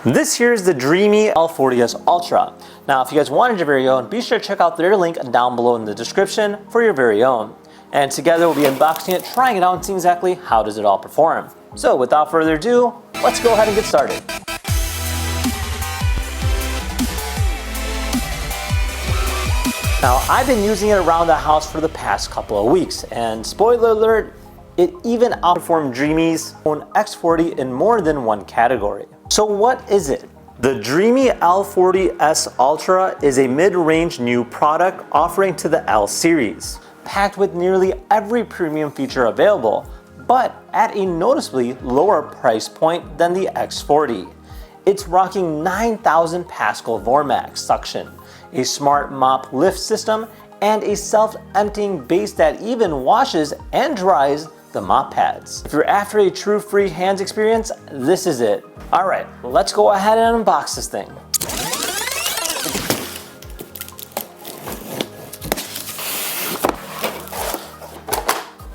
This here is the Dreame L40s Ultra. Now, if you guys wanted your very own, be sure to check out their link down below in the description for your very own. And together we'll be unboxing it, trying it out, and seeing exactly how does it all perform. So without further ado, let's go ahead and get started. Now, I've been using it around the house for the past couple of weeks, and spoiler alert, it even outperformed Dreame's own X40 in more than one category. So what is it? The Dreame L40s Ultra is a mid-range new product offering to the L series, packed with nearly every premium feature available, but at a noticeably lower price point than the X40. It's rocking 9,000 Pascal Vormax suction, a smart mop lift system, and a self-emptying base that even washes and dries the mop pads. If you're after a true free hands experience, this is it. All right, let's go ahead and unbox this thing.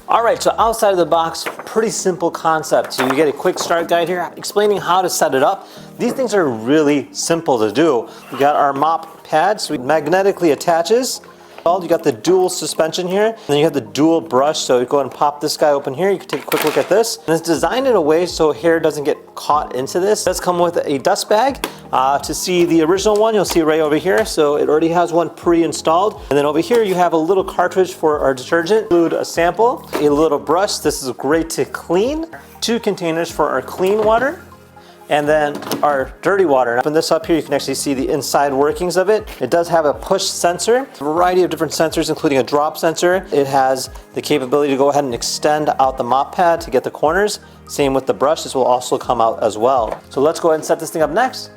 All right, so outside of the box, pretty simple concept. So you get a quick start guide here explaining how to set it up. These things are really simple to do. We got our mop pads, so it magnetically attaches. You got the dual suspension here, and then you have the dual brush, so you go ahead and pop this guy open here. You can take a quick look at this. And it's designed in a way so hair doesn't get caught into this. It does come with a dust bag. To see the original one, you'll see it right over here. So it already has one pre-installed. And then over here you have a little cartridge for our detergent. Include a sample, a little brush. This is great to clean. 2 containers for our clean water. And then our dirty water. Open this up here, you can actually see the inside workings of it. It does have a push sensor, a variety of different sensors, including a drop sensor. It has the capability to go ahead and extend out the mop pad to get the corners. Same with the brush, this will also come out as well. So let's go ahead and set this thing up next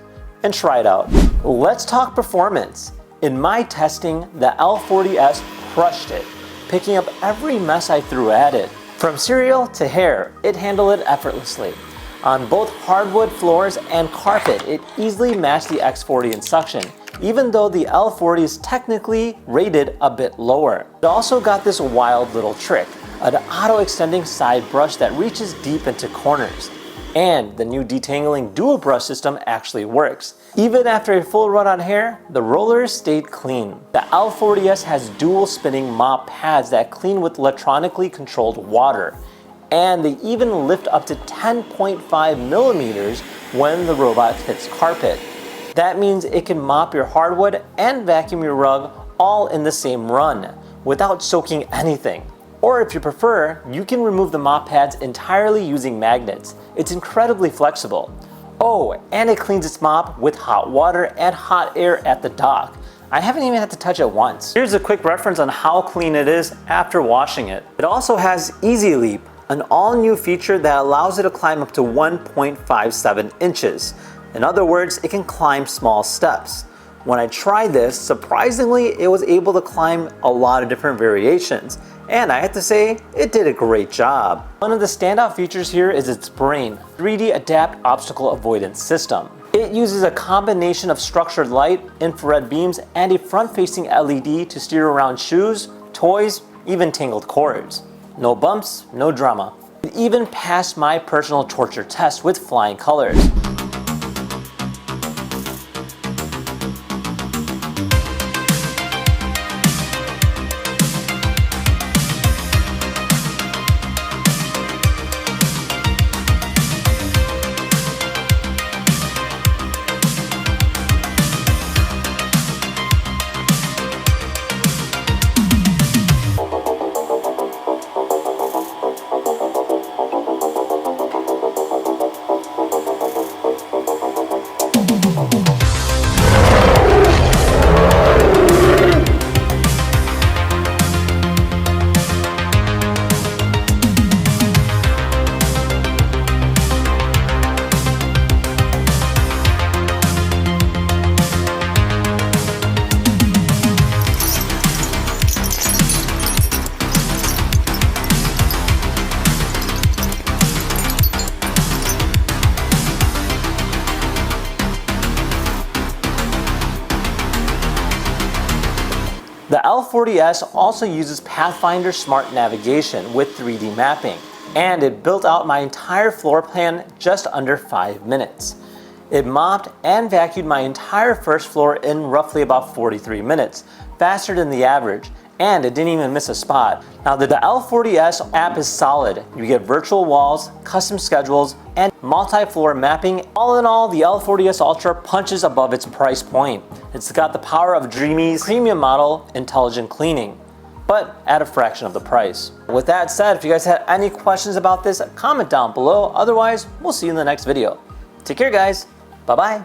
and try it out. Let's talk performance. In my testing, the L40s crushed it, picking up every mess I threw at it. From cereal to hair, it handled it effortlessly. On both hardwood floors and carpet, it easily matched the X40 in suction, even though the L40 is technically rated a bit lower. It also got this wild little trick, an auto-extending side brush that reaches deep into corners. And the new detangling dual brush system actually works. Even after a full run on hair, the rollers stayed clean. The L40s has dual spinning mop pads that clean with electronically controlled water. And they even lift up to 10.5 millimeters when the robot hits carpet. That means it can mop your hardwood and vacuum your rug all in the same run without soaking anything. Or if you prefer, you can remove the mop pads entirely using magnets. It's incredibly flexible. Oh, and it cleans its mop with hot water and hot air at the dock. I haven't even had to touch it once. Here's a quick reference on how clean it is after washing it. It also has EasyLeap, an all-new feature that allows it to climb up to 1.57 inches. In other words, it can climb small steps. When I tried this, surprisingly, it was able to climb a lot of different variations. And I have to say, it did a great job. One of the standout features here is its brain, 3D Adapt Obstacle Avoidance system. It uses a combination of structured light, infrared beams, and a front-facing LED to steer around shoes, toys, even tangled cords. No bumps, no drama. It even passed my personal torture test with flying colors. The L40s also uses Pathfinder Smart Navigation with 3D mapping, and it built out my entire floor plan just under 5 minutes. It mopped and vacuumed my entire first floor in roughly about 43 minutes, faster than the average, and it didn't even miss a spot. Now the L40s app is solid. You get virtual walls, custom schedules, and multi-floor mapping. All in all, the L40s Ultra punches above its price point. It's got the power of Dreame's premium model intelligent cleaning, but at a fraction of the price. With that said, if you guys had any questions about this, comment down below. Otherwise, we'll see you in the next video. Take care, guys. Bye-bye.